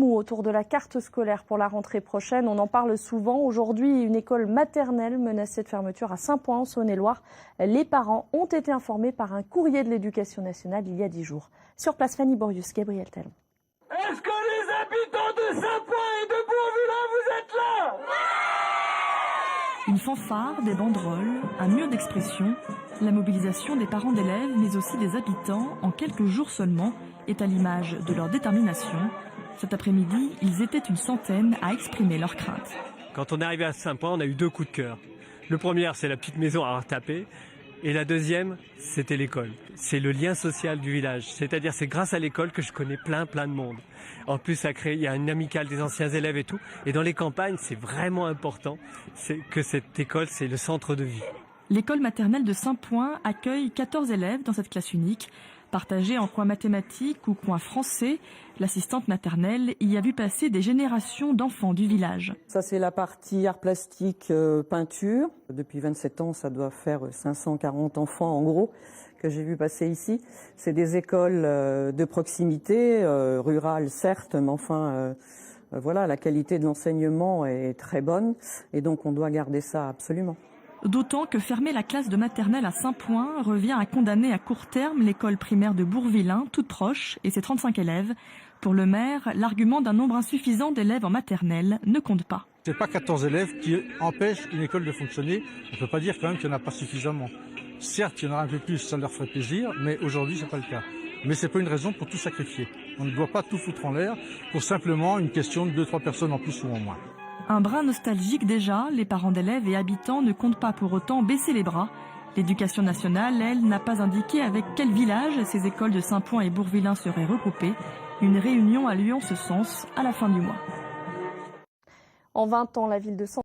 Autour de la carte scolaire pour la rentrée prochaine, on en parle souvent. Aujourd'hui, une école maternelle menacée de fermeture à Saint-Point en Saône-et-Loire. Les parents ont été informés par un courrier de l'Éducation nationale il y a 10 jours. Sur place, Fanny Borius, Gabriel Talon. Est-ce que les habitants de Saint-Point et de Bourvillin, vous êtes là? Une fanfare, des banderoles, un mur d'expression, la mobilisation des parents d'élèves, mais aussi des habitants, en quelques jours seulement, est à l'image de leur détermination. Cet après-midi, ils étaient une centaine à exprimer leurs craintes. Quand on est arrivé à Saint-Point, on a eu 2 coups de cœur. Le premier, c'est la petite maison à avoir tapé. Et la deuxième, c'était l'école. C'est le lien social du village. C'est-à-dire, c'est grâce à l'école que je connais plein de monde. En plus, il y a une amicale des anciens élèves et tout. Et dans les campagnes, c'est vraiment important que cette école, c'est le centre de vie. L'école maternelle de Saint-Point accueille 14 élèves dans cette classe unique. Partagée en coin mathématiques ou coin français, l'assistante maternelle y a vu passer des générations d'enfants du village. Ça, c'est la partie art plastique, peinture. Depuis 27 ans, ça doit faire 540 enfants en gros que j'ai vu passer ici. C'est des écoles de proximité, rurales certes, mais enfin, voilà, la qualité de l'enseignement est très bonne et donc on doit garder ça absolument. D'autant que fermer la classe de maternelle à Saint-Point revient à condamner à court terme l'école primaire de Bourvillin, toute proche, et ses 35 élèves. Pour le maire, l'argument d'un nombre insuffisant d'élèves en maternelle ne compte pas. Ce n'est pas 14 élèves qui empêchent une école de fonctionner. On ne peut pas dire quand même qu'il n'y en a pas suffisamment. Certes, il y en aura un peu plus, ça leur ferait plaisir, mais aujourd'hui, ce n'est pas le cas. Mais ce n'est pas une raison pour tout sacrifier. On ne doit pas tout foutre en l'air pour simplement une question de 2-3 personnes en plus ou en moins. Un brin nostalgique déjà, les parents d'élèves et habitants ne comptent pas pour autant baisser les bras. L'éducation nationale, elle, n'a pas indiqué avec quel village ces écoles de Saint-Point et Bourvillin seraient regroupées. Une réunion a lieu en ce sens à la fin du mois. En 20 ans, la ville de Saint-Point